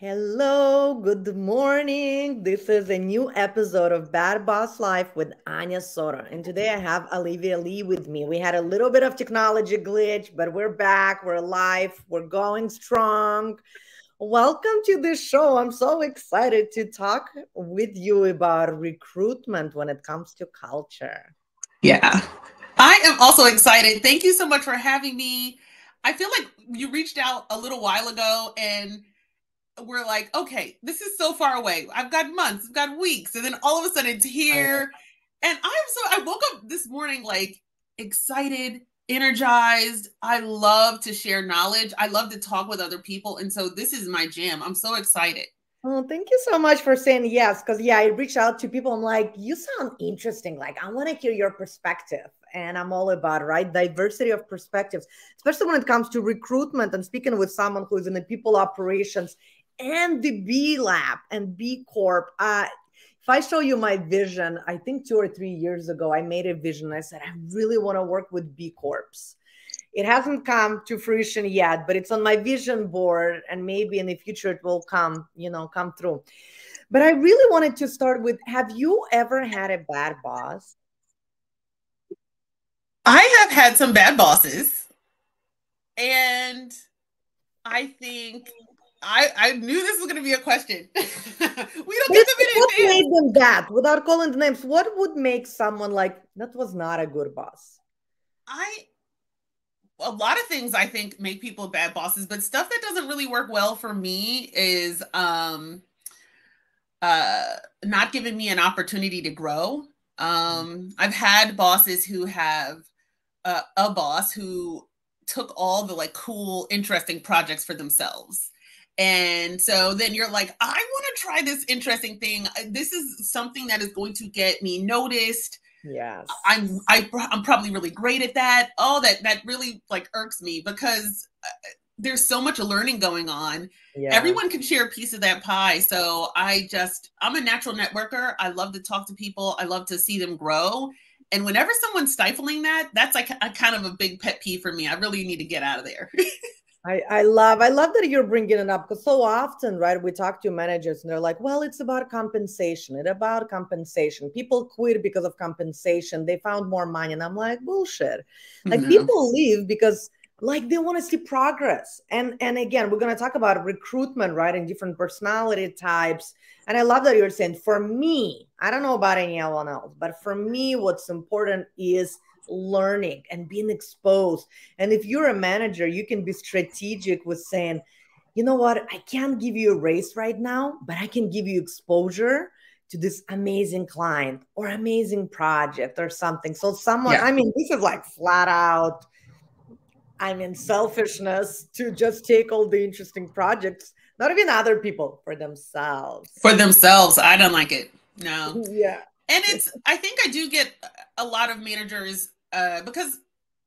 Hello, good morning. This is a new episode of Bad Boss Life with Anya Soto. And today I have Olivia Lee with me. We had a little bit of technology glitch, but we're back, we're alive, we're going strong. Welcome to the show. I'm so excited to talk with you about recruitment when it comes to culture. Yeah. I am also excited. Thank you so much for having me. I feel like you reached out a little while ago and we're like, okay, this is so far away. I've got months, I've got weeks, and then all of a sudden it's I know. here. And I woke up this morning like excited, energized. I love to share knowledge. I love to talk with other people. And so this is my jam. I'm so excited. Oh, thank you so much for saying yes. Because, yeah, I reach out to people. I'm like, you sound interesting. Like, I want to hear your perspective. And I'm all about, right? Diversity of perspectives, especially when it comes to recruitment and speaking with someone who's in the people operations and the B Lab and B Corp. If I show you my vision, I think 2 or 3 years ago, I made a vision. I said, I really want to work with B Corps. It hasn't come to fruition yet, but it's on my vision board, and maybe in the future it will come through. But I really wanted to start with, have you ever had a bad boss? I have had some bad bosses, and I think I knew this was going to be a question. We don't But get it's them in what advance. made them bad? Without calling the names, what would make someone like that was not a good boss? I A lot of things I think make people bad bosses, but stuff that doesn't really work well for me is not giving me an opportunity to grow. I've had bosses who have a boss who took all the like cool, interesting projects for themselves. And so then you're like, I want to try this interesting thing. This is something that is going to get me noticed. Yes. I'm probably really great at that. Oh, that really like irks me because there's so much learning going on. Yeah. Everyone can share a piece of that pie. So I'm a natural networker. I love to talk to people. I love to see them grow. And whenever someone's stifling that, that's like a kind of a big pet peeve for me. I really need to get out of there. I love that you're bringing it up because so often, right, we talk to managers and they're like, well, it's about compensation. It's about compensation. People quit because of compensation. They found more money. And I'm like, bullshit. Like No. people leave because like they want to see progress. And again, we're going to talk about recruitment, right, and different personality types. And I love that you're saying, for me, I don't know about anyone else, but for me, what's important is learning and being exposed. And if you're a manager, you can be strategic with saying, you know what, I can't give you a raise right now, but I can give you exposure to this amazing client or amazing project or something. So, someone, Yeah. I mean, this is like flat out, I mean, selfishness to just take all the interesting projects, not even other people, for themselves. For themselves, I don't like it. No. Yeah. And I think I do get a lot of managers because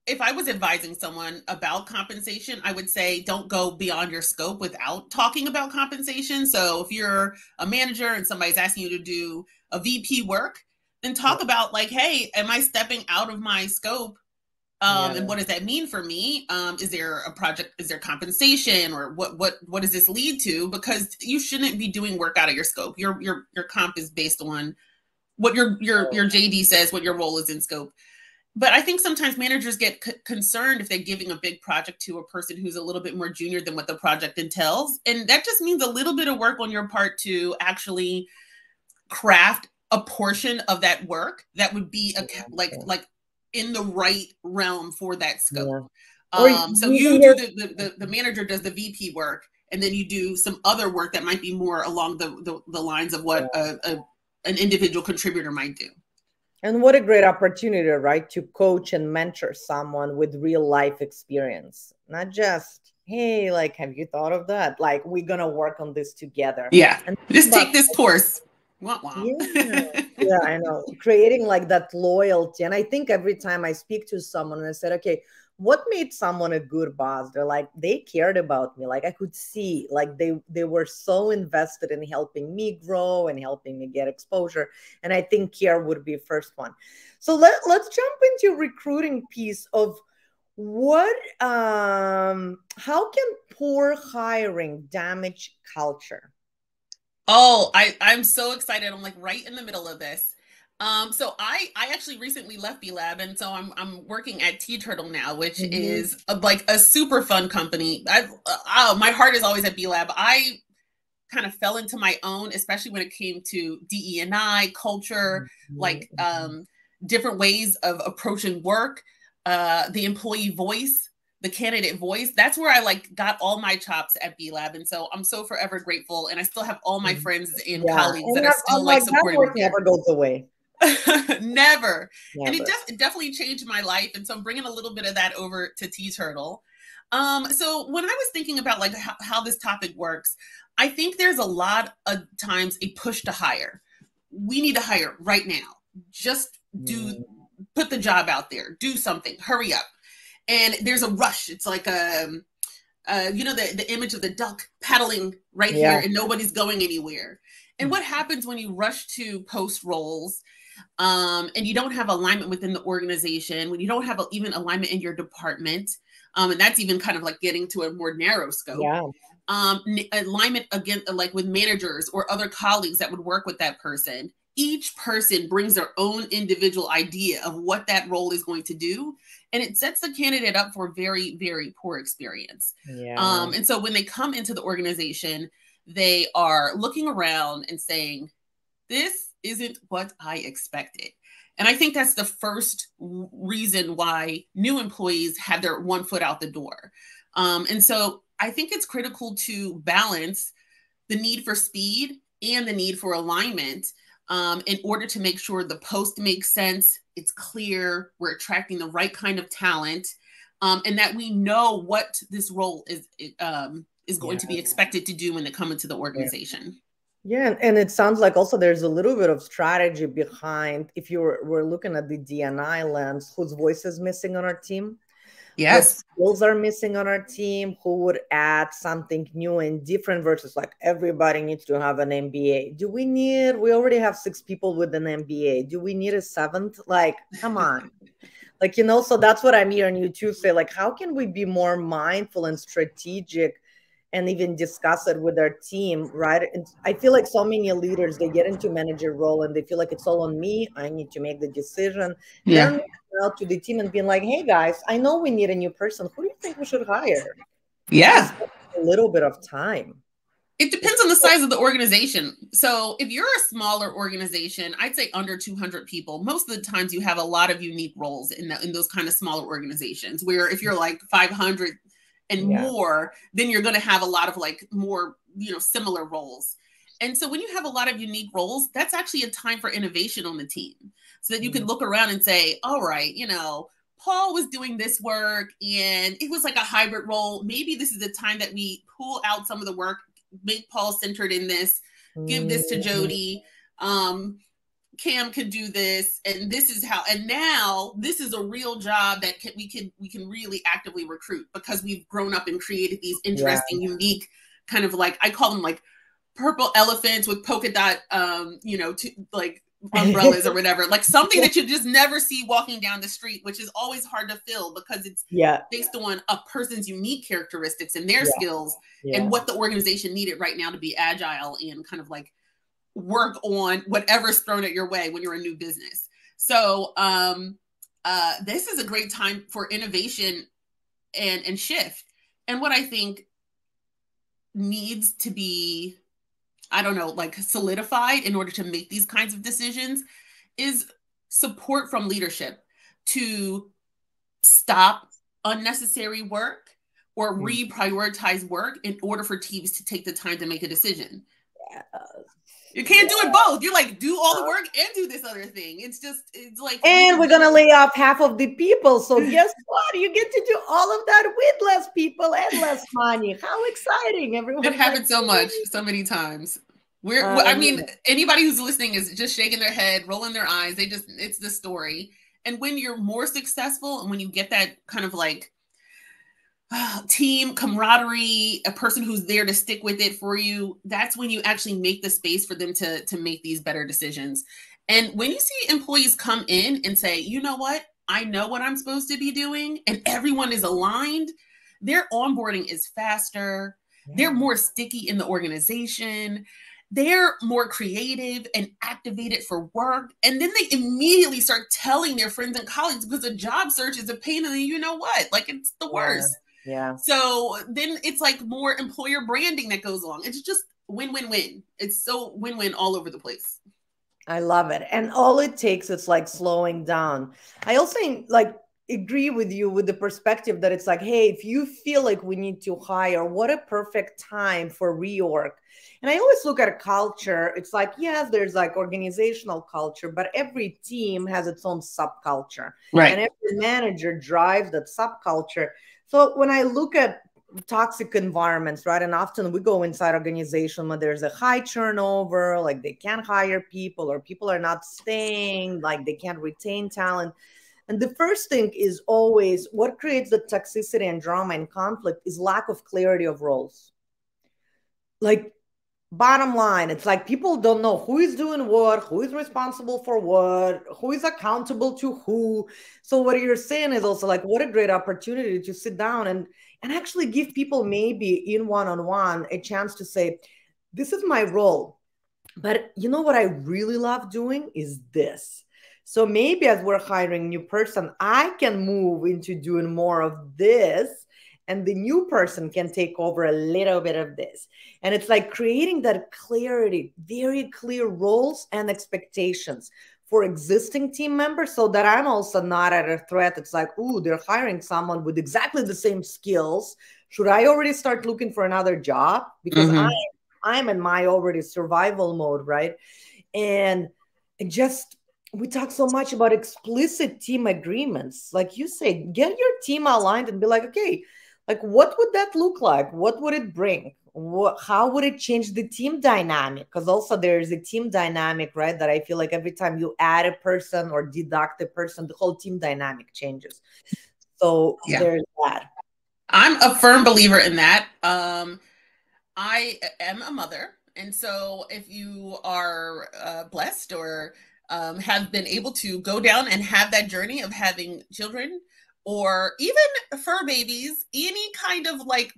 if I was advising someone about compensation, I would say don't go beyond your scope without talking about compensation. So if you're a manager and somebody's asking you to do a VP work, then Yeah. talk about like, hey, am I stepping out of my scope? Yeah. And what does that mean for me? Is there a project? Is there compensation, or what does this lead to? Because you shouldn't be doing work out of your scope. Your comp is based on what your JD says, what your role is in scope. But I think sometimes managers get concerned if they're giving a big project to a person who's a little bit more junior than what the project entails, and that just means a little bit of work on your part to actually craft a portion of that work that would be like in the right realm for that scope. Yeah. Or So using you your do the manager does the VP work, and then you do some other work that might be more along the lines of what an individual contributor might do. And what a great opportunity, right? To coach and mentor someone with real life experience. Not just, hey, like, have you thought of that? Like, we're going to work on this together. Yeah, And just but take this course. Wah, wah. yeah, yeah, I know. Creating like that loyalty. And I think every time I speak to someone and I said, okay, what made someone a good boss? They're like, they cared about me. Like I could see, like they were so invested in helping me grow and helping me get exposure. And I think care would be first one. So let's jump into recruiting piece of What how can poor hiring damage culture? Oh, I'm so excited. I'm like right in the middle of this. So I actually recently left B Lab, and so I'm working at Tea Turtle now, which Mhm. is like a super fun company. My heart is always at B Lab. I kind of fell into my own, especially when it came to DE&I culture, like Mhm. different ways of approaching work, the employee voice, the candidate voice. That's where I like got all my chops at B Lab, and so I'm so forever grateful. And I still have all my Mhm. friends and Yeah, colleagues and that are I'm still like like that supporting me work there. never goes away. Never. And Never. it definitely changed my life. And so I'm bringing a little bit of that over to Tea Turtle. So when I was thinking about like how this topic works, I think there's a lot of times a push to hire. We need to hire right now. Just do Mm. put the job out there. Do something. Hurry up. And there's a rush. It's like the image of the duck paddling right Yeah. here and nobody's going anywhere. And what happens when you rush to post roles and you don't have alignment within the organization, when you don't have even alignment in your department, and that's even kind of like getting to a more narrow scope, Yeah. alignment again, like with managers or other colleagues that would work with that person. Each person brings their own individual idea of what that role is going to do, and it sets the candidate up for a very, very poor experience. Yeah. And so when they come into the organization, they are looking around and saying, this isn't what I expected. And I think that's the first reason why new employees have their one foot out the door. And so I think it's critical to balance the need for speed and the need for alignment in order to make sure the post makes sense, it's clear, we're attracting the right kind of talent, and that we know what this role is going Yeah. to be expected to do when they come into the Yeah. organization. Yeah, and it sounds like also there's a little bit of strategy behind if we're looking at the DNI lens, whose voice is missing on our team, what Yes. skills are missing on our team, who would add something new and different versus like everybody needs to have an MBA. We already have 6 people with an MBA. Do we need a seventh? Like, come on. Like, so that's what I'm hearing you too say, like, how can we be more mindful and strategic and even discuss it with our team, right? And I feel like so many leaders, they get into manager role and they feel like it's all on me. I need to make the decision. They're Yeah. reaching out to the team and being like, hey guys, I know we need a new person. Who do you think we should hire? And just Yeah. a little bit of time. It depends on the size of the organization. So if you're a smaller organization, I'd say under 200 people, most of the times you have a lot of unique roles in those kind of smaller organizations, where if you're like 500 and Yeah. more, then you're going to have a lot of like more, similar roles. And so when you have a lot of unique roles, that's actually a time for innovation on the team, so that you can look around and say, all right, Paul was doing this work and it was like a hybrid role. Maybe this is the time that we pull out some of the work, make Paul centered in this, give this to Mhm. Jody. Cam could do this, and this is how. And now this is a real job that we can really actively recruit, because we've grown up and created these Yeah. interesting, unique kind of like, I call them like purple elephants with polka dot, like umbrellas or whatever, like something that you just never see walking down the street, which is always hard to fill because it's Yeah. based on a person's unique characteristics and their Yeah. skills Yeah. and what the organization needed right now to be agile and kind of like work on whatever's thrown at your way when you're a new business. So this is a great time for innovation and shift. And what I think needs to be, I don't know, like solidified in order to make these kinds of decisions is support from leadership to stop unnecessary work or Mm. reprioritize work in order for teams to take the time to make a decision. Yeah. You can't do it both. You're like, do all the work and do this other thing. It's like we And can we're do gonna lay off half of the people. So guess what? You get to do all of that with less people and less money. How exciting! it Everyone's like, happens so much, so many times. I um, mean, anybody who's listening is just shaking their head, rolling their eyes. It's the story. And when you're more successful and when you get that kind of like team camaraderie, a person who's there to stick with it for you, that's when you actually make the space for them to make these better decisions. And when you see employees come in and say, you know what, I know what I'm supposed to be doing and everyone is aligned, their onboarding is faster. Yeah. They're more sticky in the organization. They're more creative and activated for work. And then they immediately start telling their friends and colleagues, because a job search is a pain in the you know what, like it's the worst. Yeah. So then it's like more employer branding that goes along. It's just win-win-win. It's so win-win all over the place. I love it. And all it takes is like slowing down. I also like agree with you with the perspective that it's like, hey, if you feel like we need to hire, what a perfect time for reorg. And I always look at a culture. It's like, yes, there's like organizational culture, but every team has its own subculture. Right. And every manager drives that subculture. So when I look at toxic environments, right, and often we go inside organization where there's a high turnover, like they can't hire people or people are not staying, like they can't retain talent. And the first thing is always what creates the toxicity and drama and conflict is lack of clarity of roles. Like, bottom line, it's like people don't know who is doing what, who is responsible for what, who is accountable to who. So what you're saying is also like, what a great opportunity to sit down and actually give people maybe in one-on-one a chance to say, this is my role. But you know what I really love doing is this. So maybe as we're hiring a new person, I can move into doing more of this, and the new person can take over a little bit of this. And it's like creating that clarity, very clear roles and expectations for existing team members so that I'm also not at a threat. It's like, ooh, they're hiring someone with exactly the same skills. Should I already start looking for another job? Because I'm in my already survival mode, right? And just, we talk so much about explicit team agreements. Like you say, get your team aligned and be like, okay, like what would that look like? What would it bring? How would it change the team dynamic? Because also there's a team dynamic, right? That I feel like every time you add a person or deduct a person, the whole team dynamic changes. So there's that. I'm a firm believer in that. I am a mother. And so if you are blessed or have been able to go down and have that journey of having children or even fur babies, any kind of like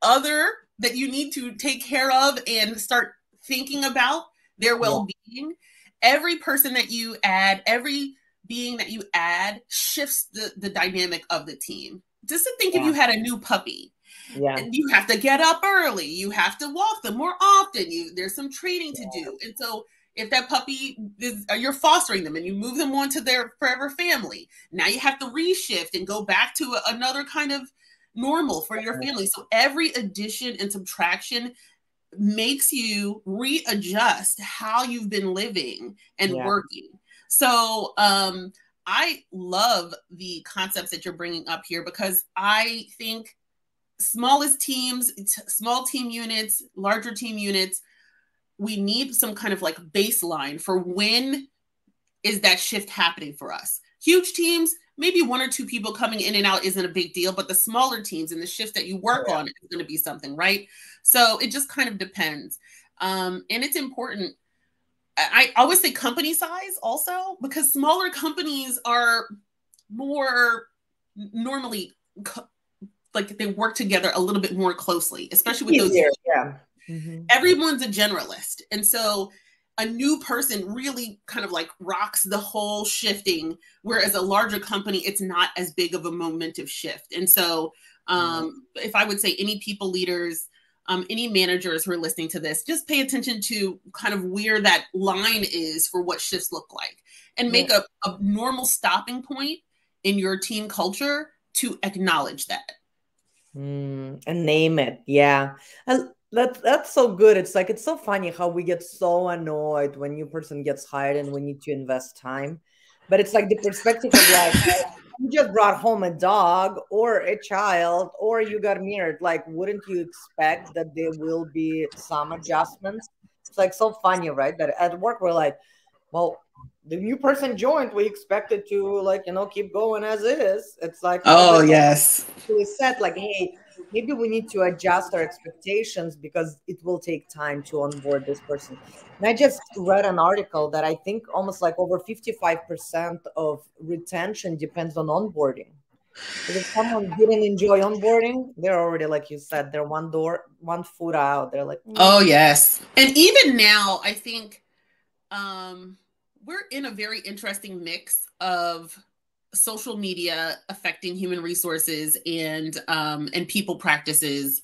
other that you need to take care of and start thinking about their well-being, every person that you add, every being that you add shifts the dynamic of the team. Just to think if you had a new puppy, you have to get up early. You have to walk them more often. There's some training to do. And so if that puppy you're fostering them and you move them on to their forever family, now you have to reshift and go back to another kind of normal for your family. So every addition and subtraction makes you readjust how you've been living and working. So I love the concepts that you're bringing up here, because I think smallest teams, small team units, larger team units, we need some kind of like baseline for when is that shift happening for us. Huge teams, maybe one or two people coming in and out isn't a big deal, but the smaller teams and the shift that you work on is going to be something, right? So it just kind of depends. And it's important. I always say company size also, because smaller companies are more normally like they work together a little bit more closely, especially with those. Everyone's a generalist. And so a new person really kind of like rocks the whole shifting, whereas a larger company, it's not as big of a momentum shift. And so if I would say any people leaders, any managers who are listening to this, just pay attention to kind of where that line is for what shifts look like, and make a normal stopping point in your team culture to acknowledge that. And name it. Yeah. And that's so good. It's like, it's so funny how we get so annoyed when new person gets hired and we need to invest time. But it's like the perspective of like, you just brought home a dog or a child or you got married. Like, wouldn't you expect that there will be some adjustments? It's like so funny, right? That at work, we're like, well, the new person joined, we expect it to like, keep going as is. It's like, oh yes, we said like, hey, maybe we need to adjust our expectations because it will take time to onboard this person. And I just read an article that I think almost like over 55% of retention depends on onboarding. Because if someone didn't enjoy onboarding, they're already, like you said, they're one foot out. They're like, oh yes. And even now, I think we're in a very interesting mix of social media affecting human resources and people practices.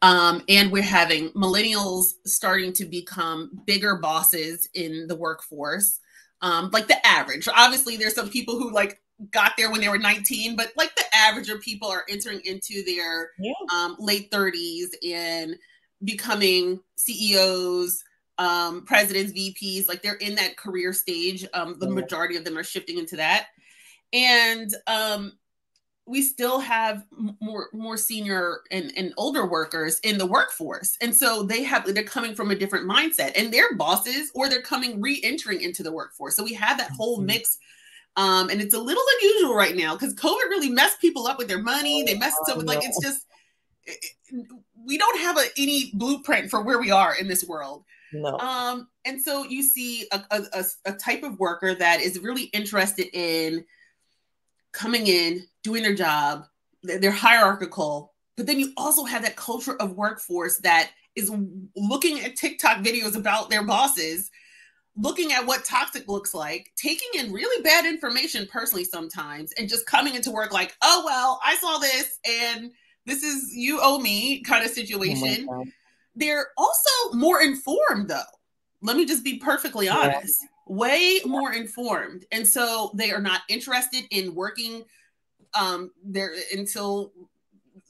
And we're having millennials starting to become bigger bosses in the workforce. Like the average. Obviously, there's some people who like got there when they were 19, but like the average of people are entering into their late 30s and becoming CEOs, presidents, VPs. Like they're in that career stage. The majority of them are shifting into that. And we still have more senior and older workers in the workforce. And so they're coming from a different mindset, and they're bosses or they're coming re-entering into the workforce. So we have that whole mix. And it's a little unusual right now because COVID really messed people up with their money. They messed us up with it's just, we don't have any blueprint for where we are in this world. no. And so you see a type of worker that is really interested in coming in, doing their job. They're hierarchical, but then you also have that culture of workforce that is looking at TikTok videos about their bosses, looking at what toxic looks like, taking in really bad information personally sometimes, and just coming into work like, oh, well, I saw this and this is you owe me kind of situation. Oh, they're also more informed, though. Let me just be perfectly honest. Way more informed. And so they are not interested in working there until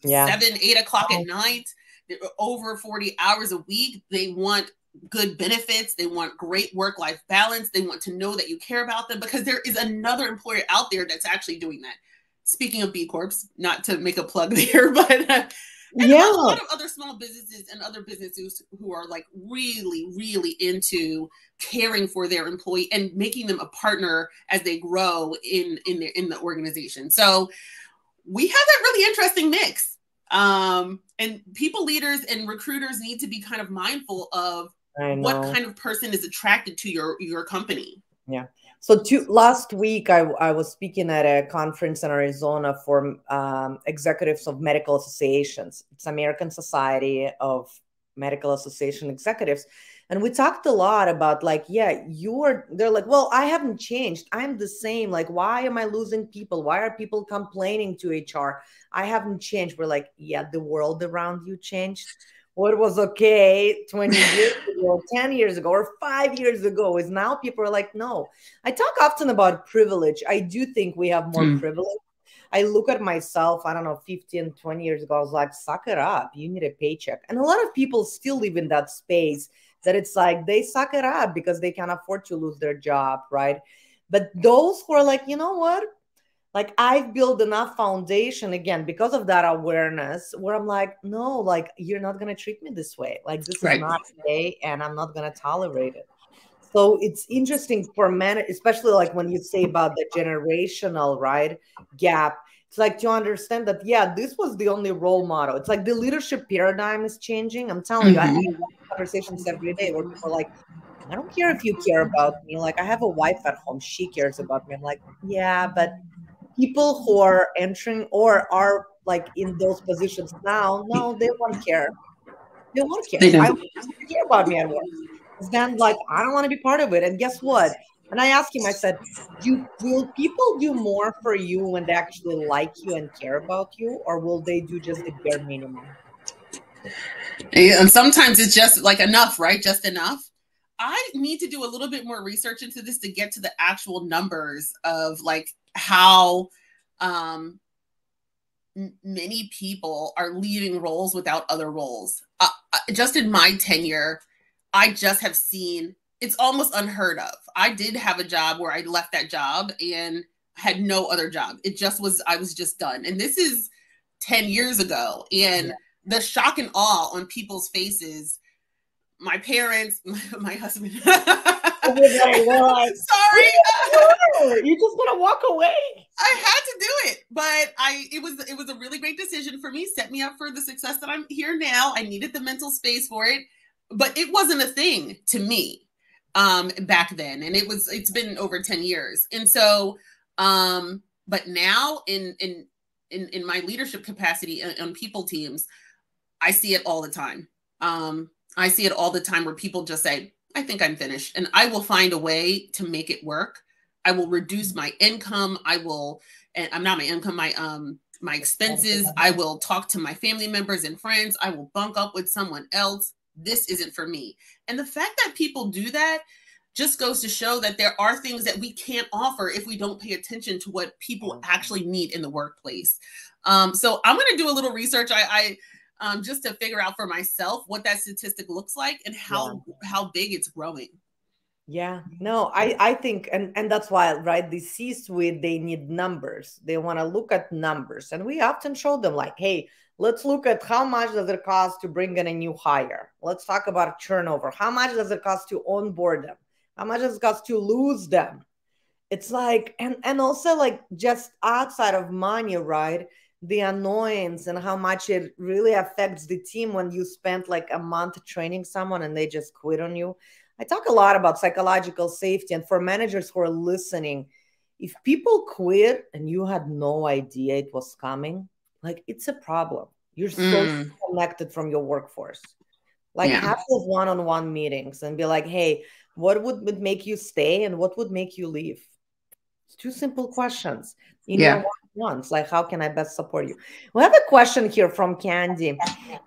7, 8 o'clock at night. They're over 40 hours a week. They want good benefits. They want great work-life balance. They want to know that you care about them because there is another employer out there that's actually doing that. Speaking of B Corps, not to make a plug there, but a lot of other small businesses and other businesses who are like really, really into caring for their employee and making them a partner as they grow in the organization. So we have that really interesting mix. And people leaders and recruiters need to be kind of mindful of what kind of person is attracted to your company. Yeah. So last week, I was speaking at a conference in Arizona for executives of medical associations. It's American Society of Medical Association Executives. And we talked a lot about like, they're like, well, I haven't changed. I'm the same. Like, why am I losing people? Why are people complaining to HR? I haven't changed. We're like, the world around you changed. What was okay 20 years ago, 10 years ago, or 5 years ago is now people are like, no. I talk often about privilege. I do think we have more privilege. I look at myself, I don't know, 15, 20 years ago, I was like, suck it up. You need a paycheck. And a lot of people still live in that space that it's like they suck it up because they can't afford to lose their job, right? But those who are like, you know what? Like I've built enough foundation again because of that awareness where I'm like, no, like you're not going to treat me this way. Like this is not okay and I'm not going to tolerate it. So it's interesting for men, especially like when you say about the generational, right, gap. It's like to understand that, this was the only role model. It's like the leadership paradigm is changing. I'm telling you, I have conversations every day where people are like, I don't care if you care about me. Like I have a wife at home. She cares about me. I'm like, but people who are entering or are like in those positions now, no, they won't care. They won't care. I want to care about me at work. Then like, I don't want to be part of it. And guess what? And I asked him, I said, will people do more for you when they actually like you and care about you? Or will they do just the bare minimum? And sometimes it's just like enough, right? Just enough. I need to do a little bit more research into this to get to the actual numbers of like how many people are leaving roles without other roles. Just in my tenure, I just have seen it's almost unheard of. I did have a job where I left that job and had no other job. I was just done. And this is 10 years ago. And the shock and awe on people's faces, my parents, my husband, Sorry. You're just gonna walk away. I had to do it, but it was a really great decision for me. Set me up for the success that I'm here now. I needed the mental space for it, but it wasn't a thing to me back then, and it's been over 10 years. And so but now in my leadership capacity on people teams, I see it all the time. I see it all the time where people just say, I think I'm finished, and I will find a way to make it work. I will reduce my income. I'm not my income, my expenses. I will talk to my family members and friends. I will bunk up with someone else. This isn't for me. And the fact that people do that just goes to show that there are things that we can't offer if we don't pay attention to what people actually need in the workplace. So I'm going to do a little research. I just to figure out for myself what that statistic looks like and how big it's growing. Yeah, no, I think, and that's why, right? The C-suite, they need numbers. They want to look at numbers. And we often show them like, hey, let's look at how much does it cost to bring in a new hire. Let's talk about turnover. How much does it cost to onboard them? How much does it cost to lose them? It's like, and also like just outside of money, right? The annoyance and how much it really affects the team when you spend like a month training someone and they just quit on you. I talk a lot about psychological safety, and for managers who are listening, if people quit and you had no idea it was coming, like it's a problem. You're so disconnected from your workforce. Like have those one-on-one meetings and be like, hey, what would make you stay and what would make you leave? It's two simple questions in your one-on-ones. Like, how can I best support you? We have a question here from Candy.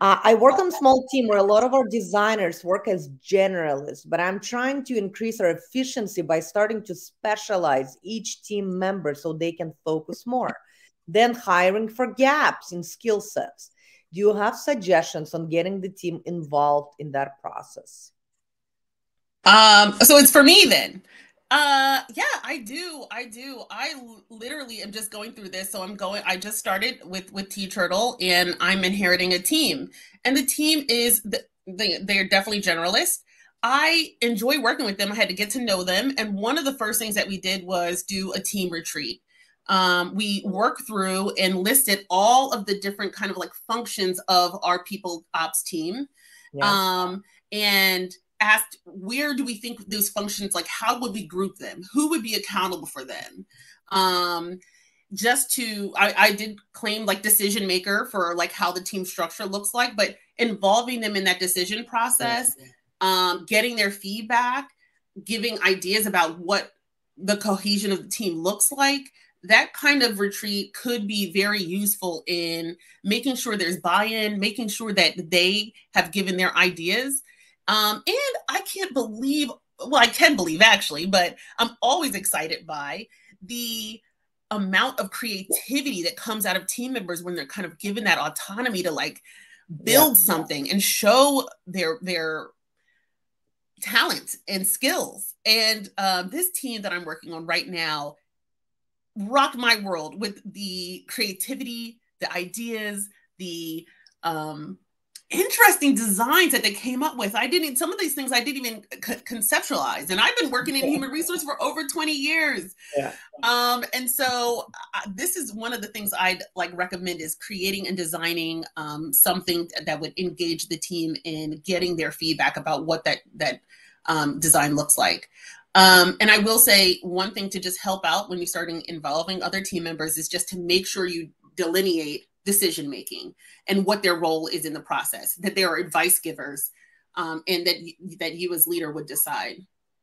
I work on a small team where a lot of our designers work as generalists, but I'm trying to increase our efficiency by starting to specialize each team member so they can focus more. Then hiring for gaps in skill sets. Do you have suggestions on getting the team involved in that process? So it's for me then. Yeah, I do. I literally am just going through this. So I just started with T Turtle, and I'm inheriting a team, and the team is they're definitely generalists. I enjoy working with them. I had to get to know them. And one of the first things that we did was do a team retreat. We worked through and listed all of the different kind of like functions of our people ops team. And asked, where do we think those functions, like how would we group them? Who would be accountable for them? I did claim like decision maker for like how the team structure looks like, but involving them in that decision process, getting their feedback, giving ideas about what the cohesion of the team looks like. That kind of retreat could be very useful in making sure there's buy-in, making sure that they have given their ideas. And I can believe actually, but I'm always excited by the amount of creativity that comes out of team members when they're kind of given that autonomy to like build something and show their talent and skills. And this team that I'm working on right now rocked my world with the creativity, the ideas, the interesting designs that they came up with. Some of these things I didn't even conceptualize, and I've been working in human resource for over 20 years. And so this is one of the things I'd like recommend is creating and designing something that would engage the team in getting their feedback about what that design looks like. And I will say one thing to just help out when you're starting involving other team members is just to make sure you delineate decision making and what their role is in the process, that they are advice givers, and that you as leader would decide.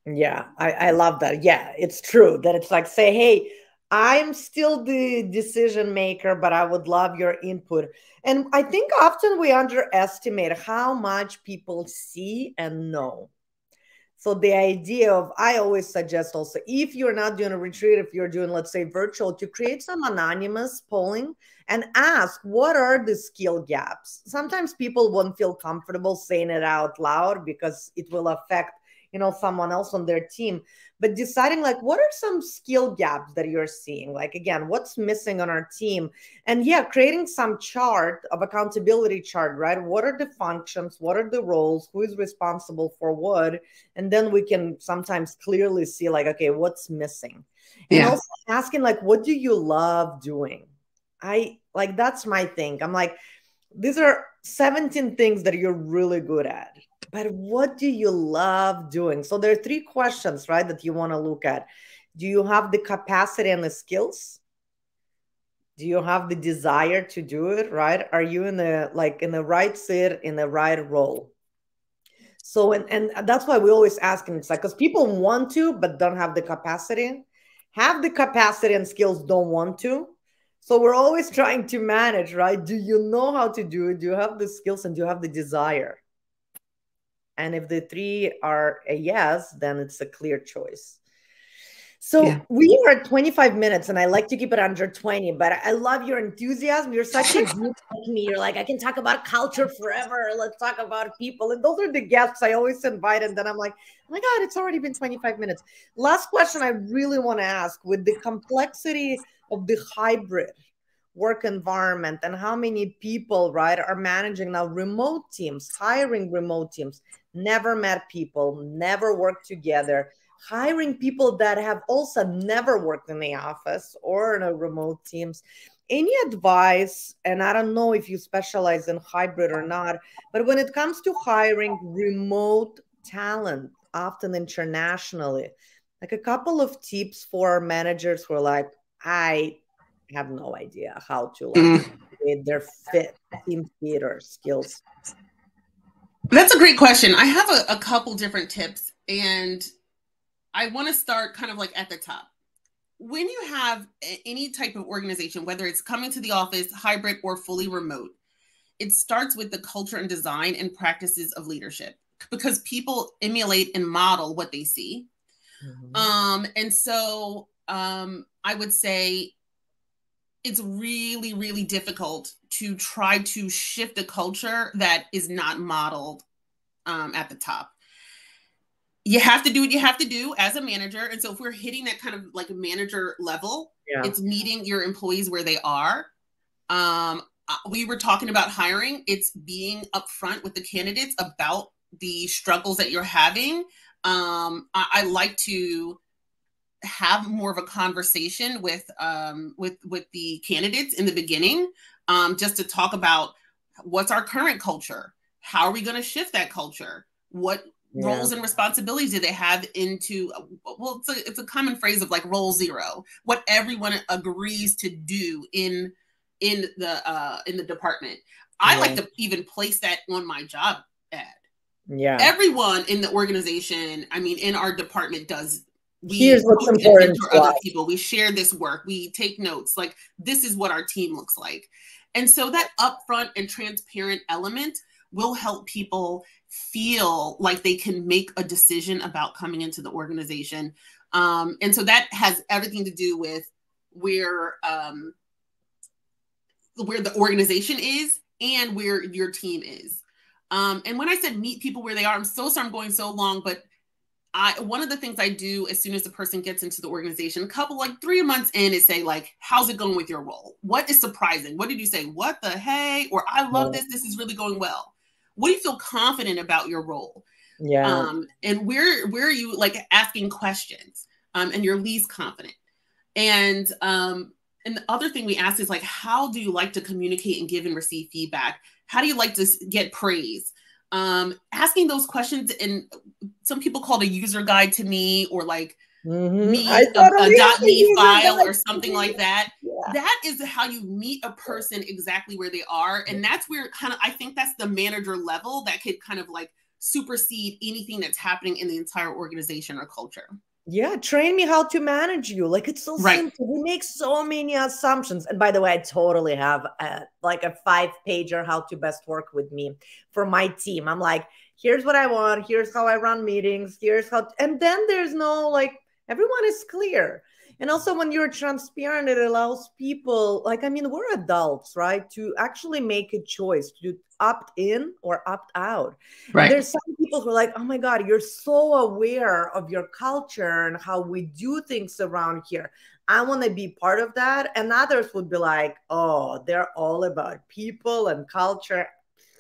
Yeah, I love that. Yeah, it's true that it's like, say, hey, I'm still the decision maker, but I would love your input. And I think often we underestimate how much people see and know. So the idea of, I always suggest also, if you're not doing a retreat, if you're doing, let's say, virtual, to create some anonymous polling and ask, what are the skill gaps? Sometimes people won't feel comfortable saying it out loud because it will affect, someone else on their team, but deciding like, what are some skill gaps that you're seeing? Like, again, what's missing on our team? And yeah, creating some chart of accountability chart, right? What are the functions? What are the roles? Who is responsible for what? And then we can sometimes clearly see like, okay, what's missing? And also asking like, what do you love doing? That's my thing. I'm like, these are 17 things that you're really good at, but what do you love doing? So there are 3 questions, right, that you want to look at. Do you have the capacity and the skills? Do you have the desire to do it, right? Are you in the right seat, in the right role? So, and that's why we always ask, and it's like, because people want to, but don't have the capacity, have the capacity and skills, don't want to. So we're always trying to manage, right? Do you know how to do it? Do you have the skills and do you have the desire? And if the 3 are a yes, then it's a clear choice. So we are at 25 minutes and I like to keep it under 20, but I love your enthusiasm. You're such a geek like me. You're like, I can talk about culture forever. Let's talk about people. And those are the guests I always invite. And then I'm like, oh my God, it's already been 25 minutes. Last question I really want to ask, with the complexity of the hybrid work environment and how many people, right, are managing now remote teams, hiring remote teams, never met people, never worked together, hiring people that have also never worked in the office or in a remote teams. Any advice? And I don't know if you specialize in hybrid or not, but when it comes to hiring remote talent, often internationally, like a couple of tips for managers who are like, I have no idea how to create their team fit or skills. That's a great question. I have a couple different tips, and I want to start kind of like at the top. When you have any type of organization, whether it's coming to the office, hybrid, or fully remote, it starts with the culture and design and practices of leadership, because people emulate and model what they see. And so I would say it's really, really difficult to try to shift a culture that is not modeled at the top. You have to do what you have to do as a manager. And so if we're hitting that kind of like manager level, it's meeting your employees where they are. We were talking about hiring. It's being upfront with the candidates about the struggles that you're having. I like to have more of a conversation with the candidates in the beginning, just to talk about what's our current culture. How are we going to shift that culture? What roles and responsibilities do they have into, well, it's a common phrase of like role 0, what everyone agrees to do in the department. I like to even place that on my job ad. Everyone in the organization, I mean, in our department here's what's important for other people. We share this work. We take notes. Like, this is what our team looks like. And so that upfront and transparent element will help people feel like they can make a decision about coming into the organization. And so that has everything to do with where the organization is and where your team is. And when I said meet people where they are, I'm so sorry I'm going so long, but one of the things I do as soon as the person gets into the organization, a couple, like 3 months in, is say, like, how's it going with your role? What is surprising? What did you say? What the hey? Or I love this. This is really going well. What do you feel confident about your role? And where are you like asking questions and you're least confident? And the other thing we ask is like, how do you like to communicate and give and receive feedback? How do you like to get praise? Asking those questions, and some people call it a user guide to me, or like a .me file or something like that. That is how you meet a person exactly where they are. And that's where kind of, I think that's the manager level that could kind of like supersede anything that's happening in the entire organization or culture. Yeah, train me how to manage you. Like, it's so simple. We make so many assumptions. And by the way, I totally have like a 5-pager how to best work with me for my team. I'm like, here's what I want. Here's how I run meetings. Here's how, and then there's no like, everyone is clear. And also when you're transparent, it allows people, like, I mean, we're adults, right? To actually make a choice to opt in or opt out. And Right. there's some people who are like, oh my God, you're so aware of your culture and how we do things around here. I want to be part of that. And others would be like, oh, they're all about people and culture.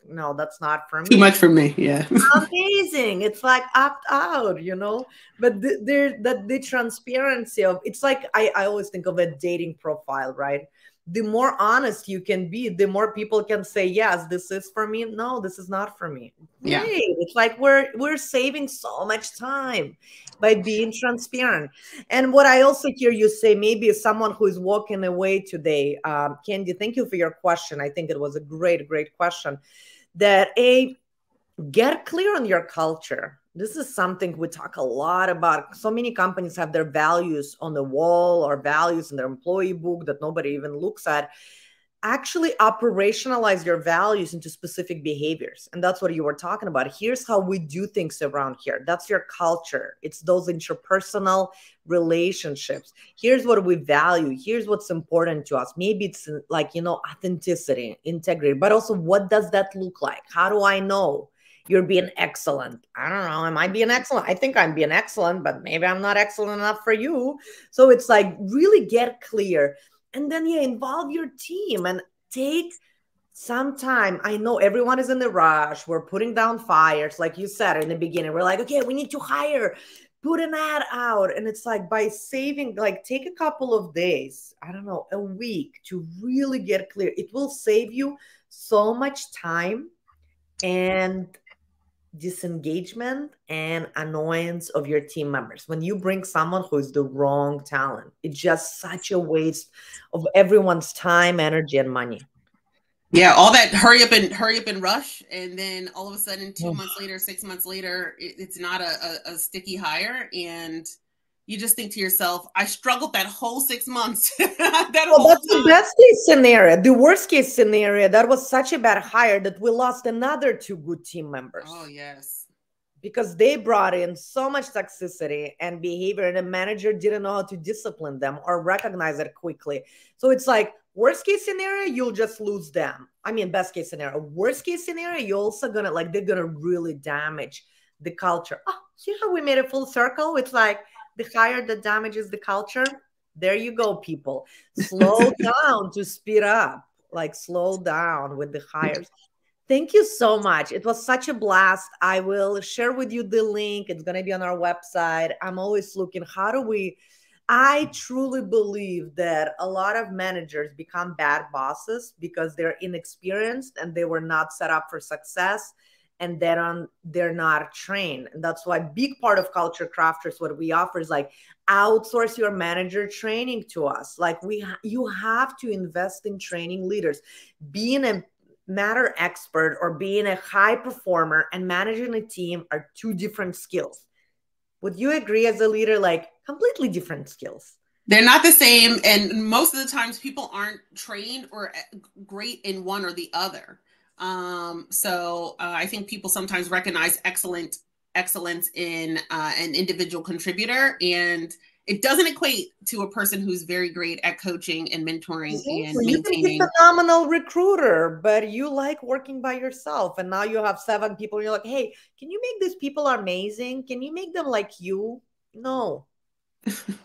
No, that's not for Too me. much for me. Yeah. Amazing. It's like opt out, you know. But the transparency of, it's like, I always think of a dating profile, right? The more honest you can be, the more people can say, yes, this is for me. No, this is not for me. Yeah. Great. It's like we're saving so much time by being transparent. And what I also hear you say, maybe someone who is walking away today, Candy, thank you for your question. I think it was a great question. That a Get clear on your culture. This is something we talk a lot about. So many companies have their values on the wall or values in their employee book that nobody even looks at. Actually operationalize your values into specific behaviors. And that's what you were talking about. Here's how we do things around here. That's your culture. It's those interpersonal relationships. Here's what we value. Here's what's important to us. Maybe it's like, authenticity, integrity, but also what does that look like? How do I know you're being excellent? I don't know. Am I being excellent? I think I'm being excellent, but maybe I'm not excellent enough for you. So it's like really get clear. And then, yeah, involve your team and take some time. I know everyone is in the rush. We're putting down fires. Like you said in the beginning, we're like, okay, we need to hire, put an ad out. And it's like by saving, like take a couple of days, I don't know, a week to really get clear. It will save you so much time and disengagement and annoyance of your team members. When you bring someone who is the wrong talent, it's just such a waste of everyone's time, energy, and money. Yeah, all that hurry up and rush, and then all of a sudden, 2 months later, 6 months later, it's not a sticky hire, and you just think to yourself, "I struggled that whole 6 months, that Well, whole that's the time." best case scenario. The worst case scenario, that was such a bad hire that we lost another two good team members. Oh yes, Because they brought in so much toxicity and behavior, and the manager didn't know how to discipline them or recognize it quickly. So it's like, worst case scenario, you'll just lose them. I mean, best case scenario. Worst case scenario, you're also gonna, like, they're gonna really damage the culture. Oh, see how we made a full circle? It's like the hire that damages the culture. There you go, people. Slow down to speed up. Like, slow down with the hires. Thank you so much. It was such a blast. I will share with you the link. It's going to be on our website. I'm always looking, I truly believe that a lot of managers become bad bosses because they're inexperienced and they were not set up for success, and they're not trained. And that's why big part of Culture Crafters, what we offer is like, outsource your manager training to us. Like, you have to invest in training leaders. Being a matter expert or being a high performer and managing a team are two different skills. Would you agree, as a leader? Like, completely different skills. they're not the same, and most of the times, people aren't trained or great in one or the other. So I think people sometimes recognize excellence in an individual contributor, and it doesn't equate to a person who's very great at coaching and mentoring and You can be maintaining. a phenomenal recruiter, but you like working by yourself. And now you have 7 people. And you're like, hey, can you make these people amazing? Can you make them like you? No,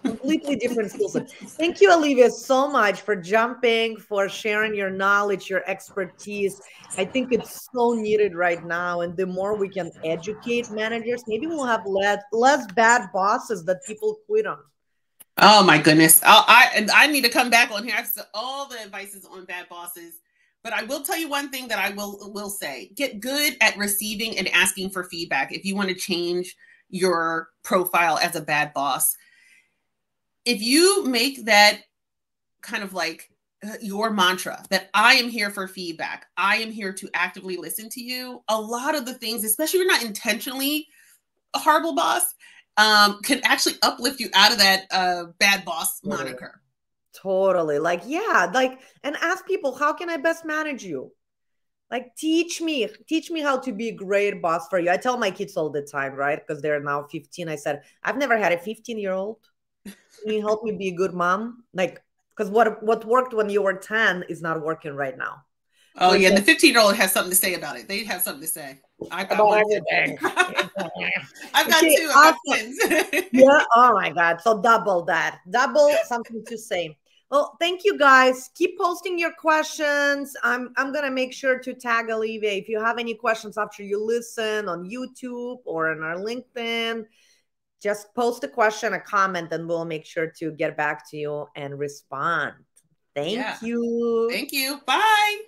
completely different skill set. Thank you, Olivia, so much for jumping, for sharing your knowledge, your expertise. I think it's so needed right now. And the more we can educate managers, maybe we'll have less bad bosses that people quit on. Oh my goodness. I need to come back on here. All the advice is on bad bosses. But I will tell you one thing that I will say. Get good at receiving and asking for feedback if you want to change your profile as a bad boss. If you make that kind of like your mantra, that I am here for feedback, I am here to actively listen to you, a lot of the things, especially if you're not intentionally a horrible boss, can actually uplift you out of that bad boss moniker. Totally. Like, yeah, like, and ask people, how can I best manage you? Like, teach me how to be a great boss for you. I tell my kids all the time, right? Because they're now 15. I said, I've never had a 15-year-old. Can you help me be a good mom? Like, because what worked when you were 10 is not working right now. Oh, So it's yeah. like The 15-year-old has something to say about it. They have something to say. I've got about one everything. too. I've got Okay, two. I've got awesome. twins. Yeah. Oh my God. So double that. Double something to say. Well, thank you guys. Keep posting your questions. I'm gonna make sure to tag Olivia. If you have any questions after you listen on YouTube or on our LinkedIn, just post a question, a comment, and we'll make sure to get back to you and respond. Yeah. Thank you. Thank you. Bye.